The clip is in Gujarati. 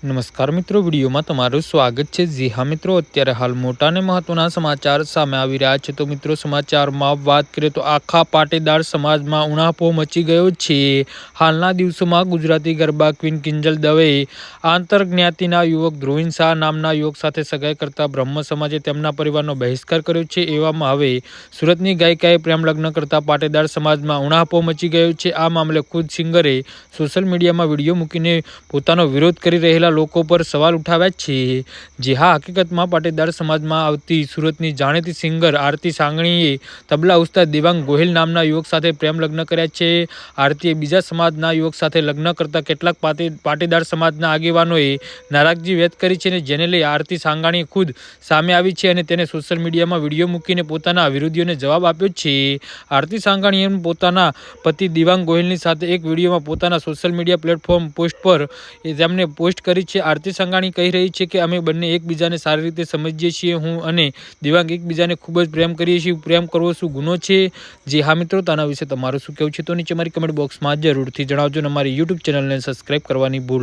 નમસ્કાર મિત્રો, વિડીયોમાં તમારું સ્વાગત છે। જી હા મિત્રો, અત્યારે હાલ મોટા અને મહત્વના સમાચાર સામે આવી રહ્યા છે। તો મિત્રો, સમાચારમાં વાત કરીએ તો આખા પાટીદાર સમાજમાં ઉણાપો મચી ગયો છે। હાલના દિવસોમાં ગુજરાતી ગરબા ક્વીન કિંજલ દવેએ આંતરજ્ઞાતિના યુવક ધ્રુવીન શાહ નામના યુવક સાથે સગાઈ કરતા બ્રહ્મ સમાજે તેમના પરિવારનો બહિષ્કાર કર્યો છે। એવામાં હવે સુરતની ગાયિકાએ પ્રેમ લગ્ન કરતા પાટીદાર સમાજમાં ઉણાપો મચી ગયો છે। આ મામલે ખુદ સિંગરે સોશિયલ મીડિયામાં વિડીયો મૂકીને પોતાનો વિરોધ કરી રહેલા લોકો પર સવાલ ઉઠાવ્યા છે। જે હા, હકીકતમાં પાટીદાર સમાજમાં આવતી સુરતની જાણીતી સિંગર આરતી સાંગણીએ તબલા ઉસ્તાદ દેવાંગ ગોહિલ નામના યુવક સાથે પ્રેમ લગ્ન કર્યા છે। આરતીએ બીજા સમાજના યુવક સાથે લગ્ન કરતા કેટલાક પાટીદાર સમાજના આગેવાનોએ નારાજગી વ્યક્ત કરી છે, જેને લઈ આરતી સાંગાણી ખુદ સામે આવી છે અને તેને સોશિયલ મીડિયામાં વિડીયો મૂકીને પોતાના વિરોધીઓને જવાબ આપ્યો છે। આરતી સાંગાણીએ પોતાના પતિ દેવાંગ ગોહિલની સાથે એક વિડીયોમાં પોતાના સોશિયલ મીડિયા પ્લેટફોર્મ પોસ્ટ પર તેમને પોસ્ટ કરી છે। આરતી સાંગાણી કહી રહી છે કે અમે બંને એકબીજાને સારી રીતે સમજીએ છીએ। હું અને દેવાંગ એકબીજાને ખૂબ જ પ્રેમ કરીએ છીએ। પ્રેમ કરવો શું ગુનો છે? જે હા મિત્રો, તેના વિશે તમારું શું કહેવું છે તો નીચે મારી કમેન્ટ બોક્સમાં જરૂરથી જણાવજો અને અમારી યુટ્યુબ ચેનલને સબસ્ક્રાઈબ કરવાની ભૂલ